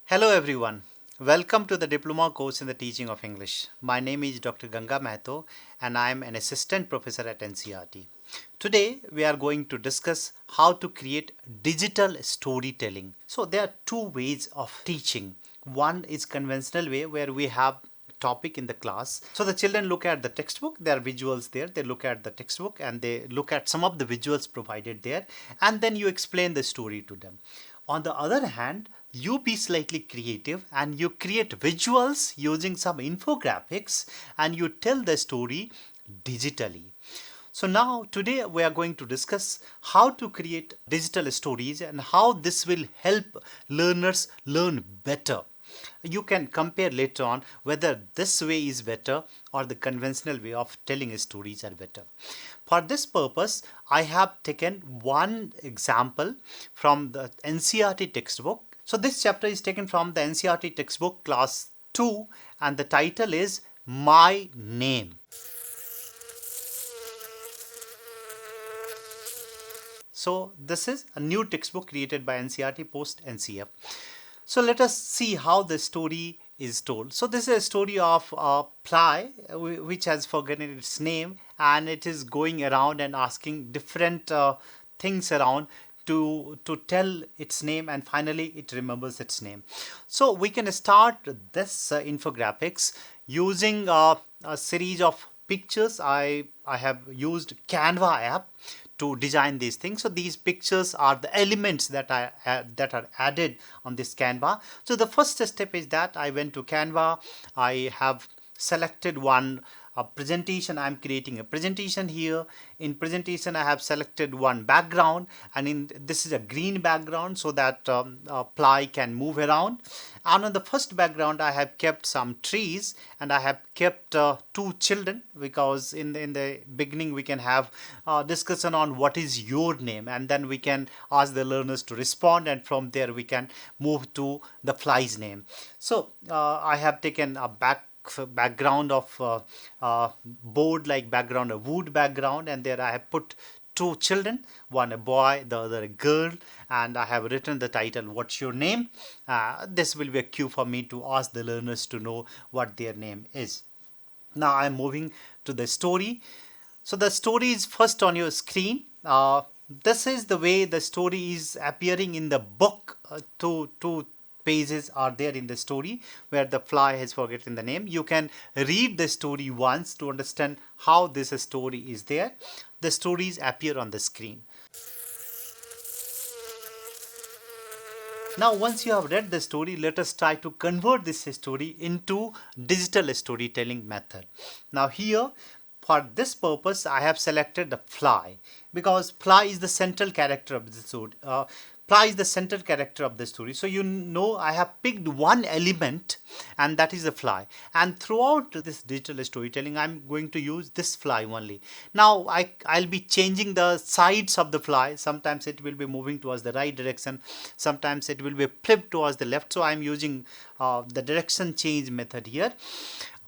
Hello everyone. Welcome to the diploma course in the teaching of English. My name is Dr. Ganga Mahato and I am an assistant professor at NCERT. Today we are going to discuss how to create digital storytelling. So there are two ways of teaching. One is conventional way where we have topic in the class. So the children look at the textbook, there are visuals there, they look at the textbook and they look at some of the visuals provided there, and then you explain the story to them. On the other hand, you be slightly creative and you create visuals using some infographics and you tell the story digitally. So now today we are going to discuss how to create digital stories and how this will help learners learn better. You can compare later on whether this way is better or the conventional way of telling stories are better. For this purpose, I have taken one example from the NCERT textbook. So this chapter is taken from the NCERT textbook class 2 and the title is My Name. So this is a new textbook created by NCERT post NCF. So let us see how the story is told. So this is a story of a fly which has forgotten its name and it is going around and asking different things around to tell its name, and finally it remembers its name. So we can start this infographics using a series of pictures. I have used Canva app to design these things. So these pictures are the elements that are added on this Canva. So the first step is that I went to Canva. I have selected one presentation. I'm creating a presentation here. In presentation I have selected one background, and in this is a green background so that ply can move around. And on the first background I have kept some trees and I have kept two children, because in the beginning we can have discussion on what is your name, and then we can ask the learners to respond, and from there we can move to the fly's name. So I have taken a background of board like background, a wood background, and there I have put two children, one a boy, the other a girl, and I have written the title, what's your name? This will be a cue for me to ask the learners to know what their name is. Now I'm moving to the story. So the story is first on your screen. This is the way the story is appearing in the book. Two pages are there in the story where the fly has forgotten the name. You can read the story once to understand how this story is there. The stories appear on the screen. Now once you have read the story, let us try to convert this story into digital storytelling method. Now here, for this purpose I have selected the fly, because fly is the central character of the story. Fly is the central character of the story. So you know I have picked one element, and that is the fly. And throughout this digital storytelling I'm going to use this fly only. Now I'll be changing the sides of the fly. Sometimes it will be moving towards the right direction, sometimes it will be flipped towards the left. So I'm using the direction change method here,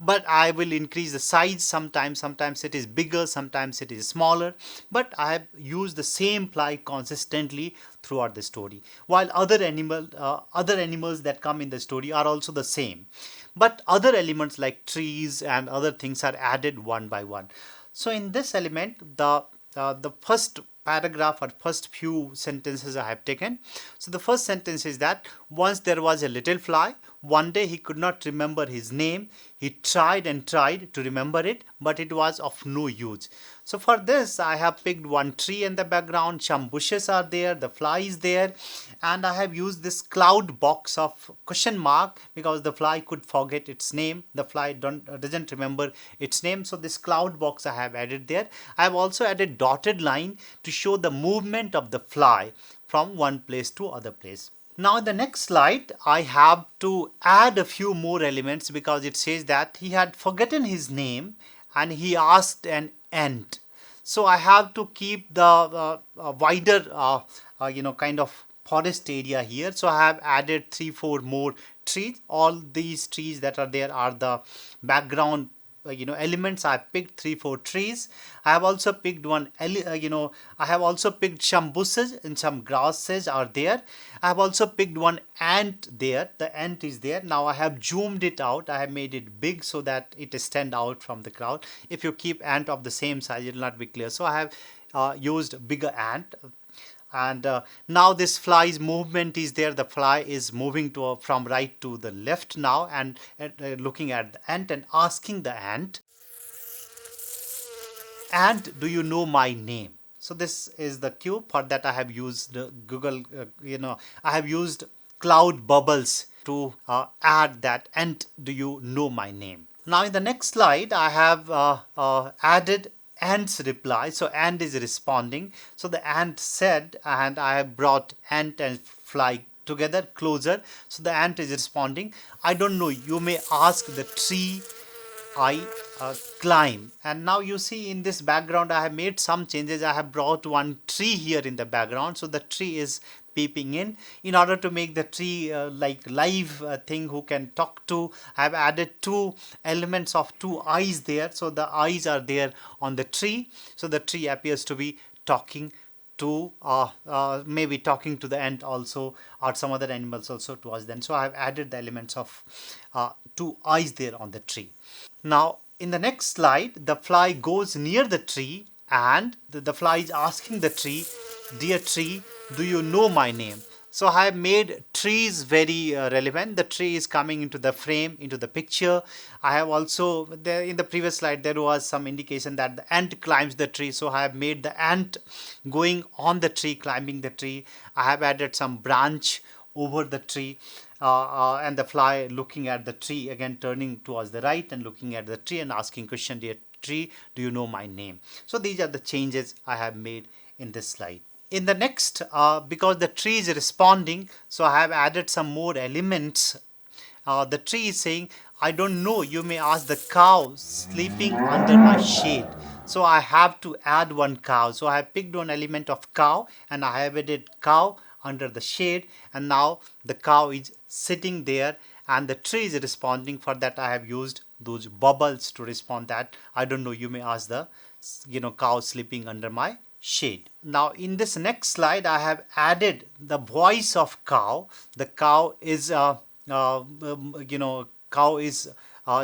but I will increase the size. Sometimes it is bigger, sometimes it is smaller, but I have used the same fly consistently throughout the story, while other animals that come in the story are also the same, but other elements like trees and other things are added one by one. So in this element, the first paragraph or first few sentences I have taken. So the first sentence is that once there was a little fly. One day he could not remember his name. He tried and tried to remember it, but it was of no use. So for this I have picked one tree in the background, some bushes are there, the fly is there, and I have used this cloud box of question mark because the fly could forget its name. The fly doesn't remember its name, so this cloud box I have added there. I have also added dotted line to show the movement of the fly from one place to other place. Now in the next slide, I have to add a few more elements because it says that he had forgotten his name and he asked an ant. So I have to keep the wider, kind of forest area here. So I have added 3-4 more trees. All these trees that are there are the background elements. I picked 3-4 trees. I have also picked I have also picked some bushes and some grasses are there. I have also picked one ant there. The ant is there. Now I have zoomed it out. I have made it big so that it stand out from the crowd. If you keep ant of the same size, it will not be clear. So I have used bigger ant. And now this fly's movement is there. The fly is moving from right to the left now, and looking at the ant and asking the ant, "Ant, do you know my name?" So this is the cue. For that I have used Google, I have used cloud bubbles to add that, "Ant, do you know my name?" Now in the next slide I have added ant's reply. So ant is responding. So the ant said, and I have brought ant and fly together closer. So the ant is responding, "I don't know, you may ask the tree I climb." And now you see in this background I have made some changes. I have brought one tree here in the background, so the tree is peeping in order to make the tree like live thing who can talk to. I have added two elements of two eyes there, so the eyes are there on the tree, so the tree appears to be talking to maybe talking to the ant also, or some other animals also to us then. So I have added the elements of two eyes there on the tree. Now in the next slide the fly goes near the tree, and the fly is asking the tree, "Dear tree, do you know my name?" So I have made trees very relevant. The tree is coming into the frame, into the picture. I have also, there in the previous slide there was some indication that the ant climbs the tree. So I have made the ant going on the tree, climbing the tree. I have added some branch over the tree, and the fly looking at the tree, again turning towards the right and looking at the tree and asking question, "Dear tree, do you know my name?" So these are the changes I have made in this slide. In the next, because the tree is responding, so I have added some more elements. The tree is saying, "I don't know, you may ask the cow sleeping under my shade." So I have to add one cow. So I have picked one element of cow and I have added cow under the shade, and now the cow is sitting there and the tree is responding. For that I have used those bubbles to respond that, "I don't know, you may ask the cow sleeping under my shade." Now in this next slide I have added the voice of cow. The cow is cow is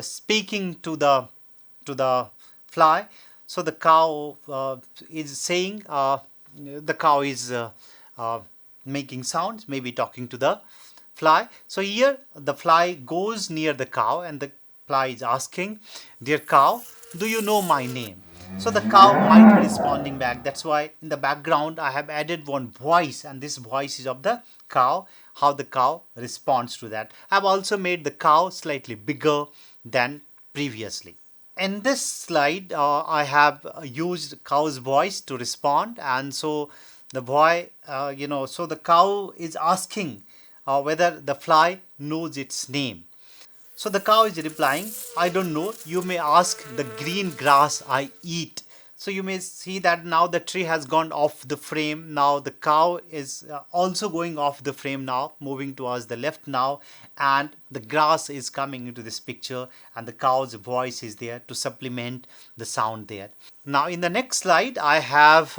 speaking to the fly. So the cow is saying, the cow is making sounds, maybe talking to the fly. So here the fly goes near the cow and the fly is asking, "Dear cow, do you know my name?" So the cow might be responding back. That's why in the background I have added one voice, and this voice is of the cow, how the cow responds to that. I have also made the cow slightly bigger than previously. In this slide I have used cow's voice to respond, and so the boy so the cow is asking whether the fly knows its name. So the cow is replying, "I don't know, you may ask the green grass I eat." So you may see that now the tree has gone off the frame. Now the cow is also going off the frame now, moving towards the left now, and the grass is coming into this picture and the cow's voice is there to supplement the sound there. Now in the next slide I have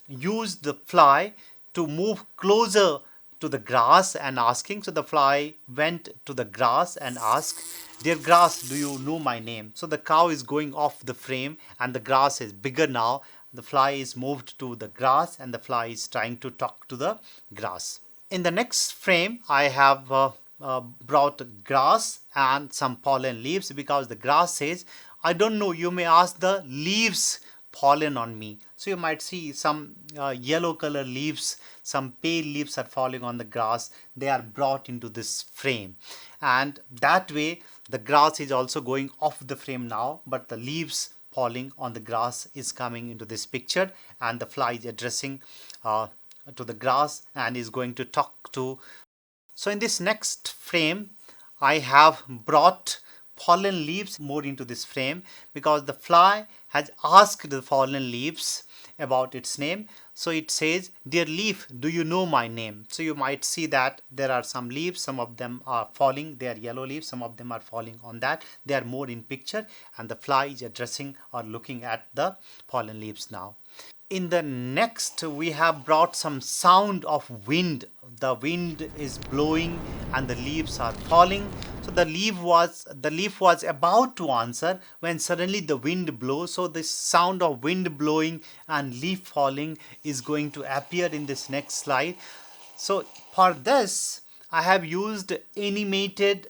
used the fly to move closer to the grass and asking. So the fly went to the grass and asked, "Dear grass, do you know my name?" So the cow is going off the frame and the grass is bigger now. The fly is moved to the grass and the fly is trying to talk to the grass. In the next frame I have brought grass and some pollen leaves, because the grass says, "I don't know, you may ask the leaves pollen on me." So you might see some yellow color leaves, some pale leaves are falling on the grass. They are brought into this frame, and that way the grass is also going off the frame now, but the leaves falling on the grass is coming into this picture, and the fly is addressing to the grass and is going to talk to. So in this next frame I have brought pollen leaves more into this frame, because the fly has asked the pollen leaves about its name. So it says, "Dear leaf, do you know my name?" So you might see that there are some leaves, some of them are falling, they are yellow leaves, some of them are falling on that. They are more in picture, and the fly is addressing or looking at the fallen leaves now. In the next, we have brought some sound of wind. The wind is blowing and the leaves are falling. So the leaf was about to answer when suddenly the wind blows. So this sound of wind blowing and leaf falling is going to appear in this next slide. So for this, I have used animated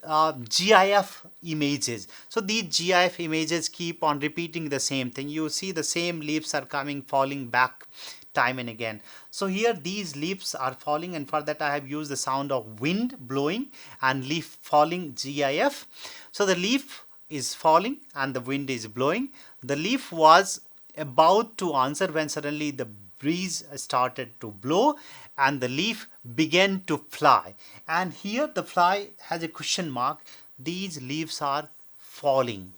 GIF images. So these GIF images keep on repeating the same thing. You see the same leaves are coming, falling back time and again. So here these leaves are falling, and for that I have used the sound of wind blowing and leaf falling GIF. So the leaf is falling and the wind is blowing. The leaf was about to answer when suddenly the breeze started to blow and the leaf began to fly. And here the fly has a question mark. These leaves are falling.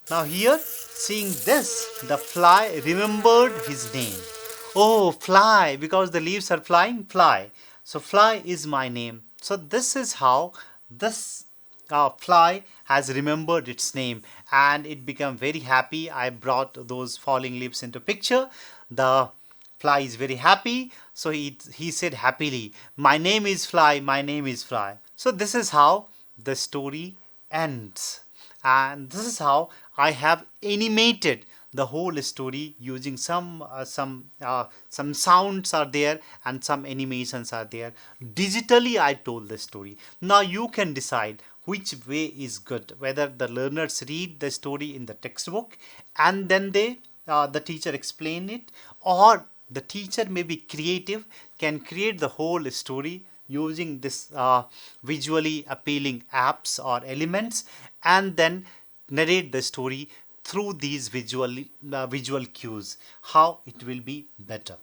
Now here, seeing this, the fly remembered his name. Oh, fly, because the leaves are flying, fly. So fly is my name. So this is how this fly has remembered its name, and it became very happy. I brought those falling leaves into picture. The fly is very happy, so he said happily, "My name is Fly, my name is Fly." So this is how the story ends, and this is how I have animated the whole story using some sounds are there and some animations are there. Digitally I told the story. Now you can decide which way is good, whether the learners read the story in the textbook and then the teacher explain it, or the teacher may be creative, can create the whole story using this visually appealing apps or elements, and then narrate the story through these visual cues. How it will be better.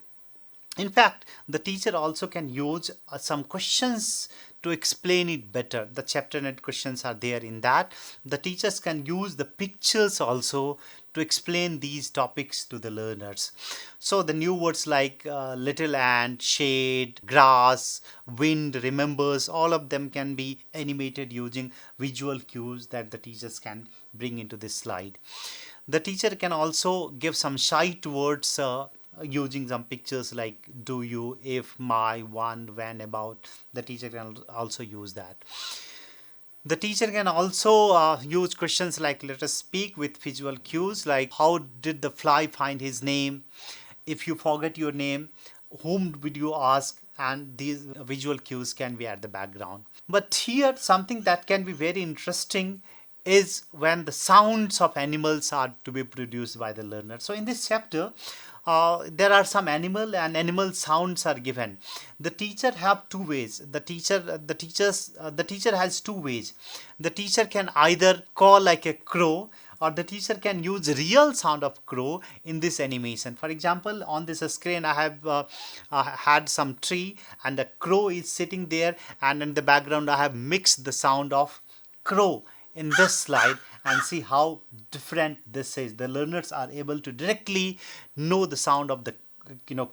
In fact, the teacher also can use some questions to explain it better. The chapter net questions are there in that. The teachers can use the pictures also to explain these topics to the learners. So the new words like little ant, shade, grass, wind, remembers, all of them can be animated using visual cues that the teachers can bring into this slide. The teacher can also give some shite words using some pictures like do, you, if, my, one, when, about. The teacher can also use that. The teacher can also use questions like let us speak with visual cues like how did the fly find his name? If you forget your name, whom would you ask? And these visual cues can be at the background. But here something that can be very interesting is when the sounds of animals are to be produced by the learner. So in this chapter, there are some animal sounds are given. The teacher have two ways. The teacher has two ways. The teacher can either call like a crow, or the teacher can use real sound of crow in this animation. For example, on this screen I have had some tree and a crow is sitting there, and in the background I have mixed the sound of crow in this slide, and see how different this is. The learners are able to directly know the sound of the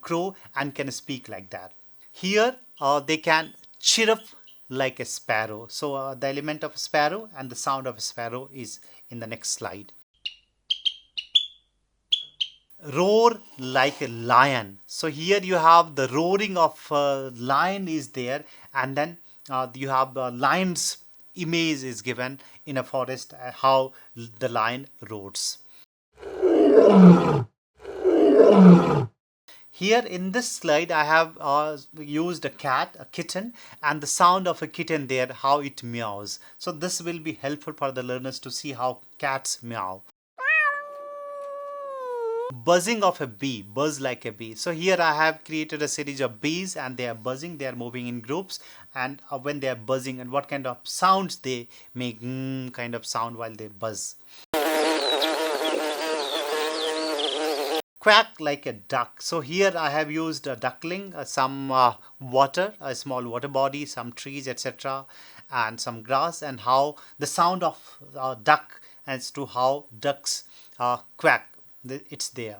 crow and can speak like that. Here they can chirp like a sparrow. So the element of a sparrow and the sound of a sparrow is in the next slide. Roar like a lion. So here you have the roaring of a lion is there, and then you have the lion's image is given in a forest, how the lion roars. Here in this slide I have used a cat, a kitten, and the sound of a kitten there, how it meows. So this will be helpful for the learners to see how cats meow. Buzzing of a bee, buzz like a bee. So here I have created a series of bees and they are buzzing, they are moving in groups, and when they are buzzing and what kind of sounds they make, kind of sound while they buzz. Quack like a duck. So here I have used a duckling, some water, a small water body, some trees, etc., and some grass, and how the sound of duck as to how ducks quack. It's there.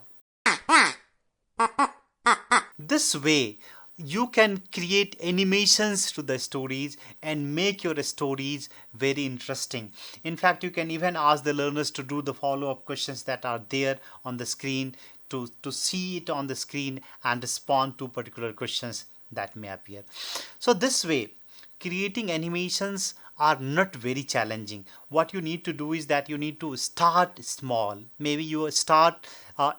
This way you can create animations to the stories and make your stories very interesting. In fact, you can even ask the learners to do the follow-up questions that are there on the screen, to see it on the screen and respond to particular questions that may appear. So this way, creating animations are not very challenging. What you need to do is that you need to start small. Maybe you start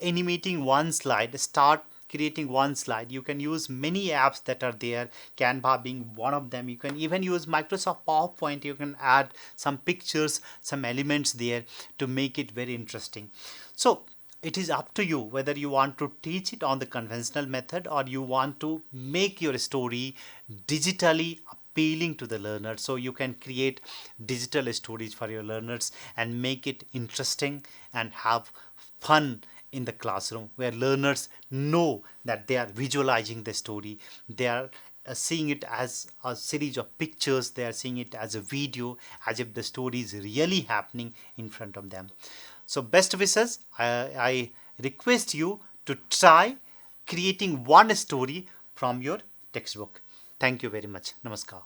animating one slide, start creating one slide. You can use many apps that are there, Canva being one of them. You can even use Microsoft PowerPoint. You can add some pictures, some elements there to make it very interesting. So it is up to you whether you want to teach it on the conventional method or you want to make your story digitally appealing to the learner. So you can create digital stories for your learners and make it interesting and have fun in the classroom, where learners know that they are visualizing the story, they are seeing it as a series of pictures, they are seeing it as a video, as if the story is really happening in front of them. So best wishes. I request you to try creating one story from your textbook. Thank you very much. Namaskar.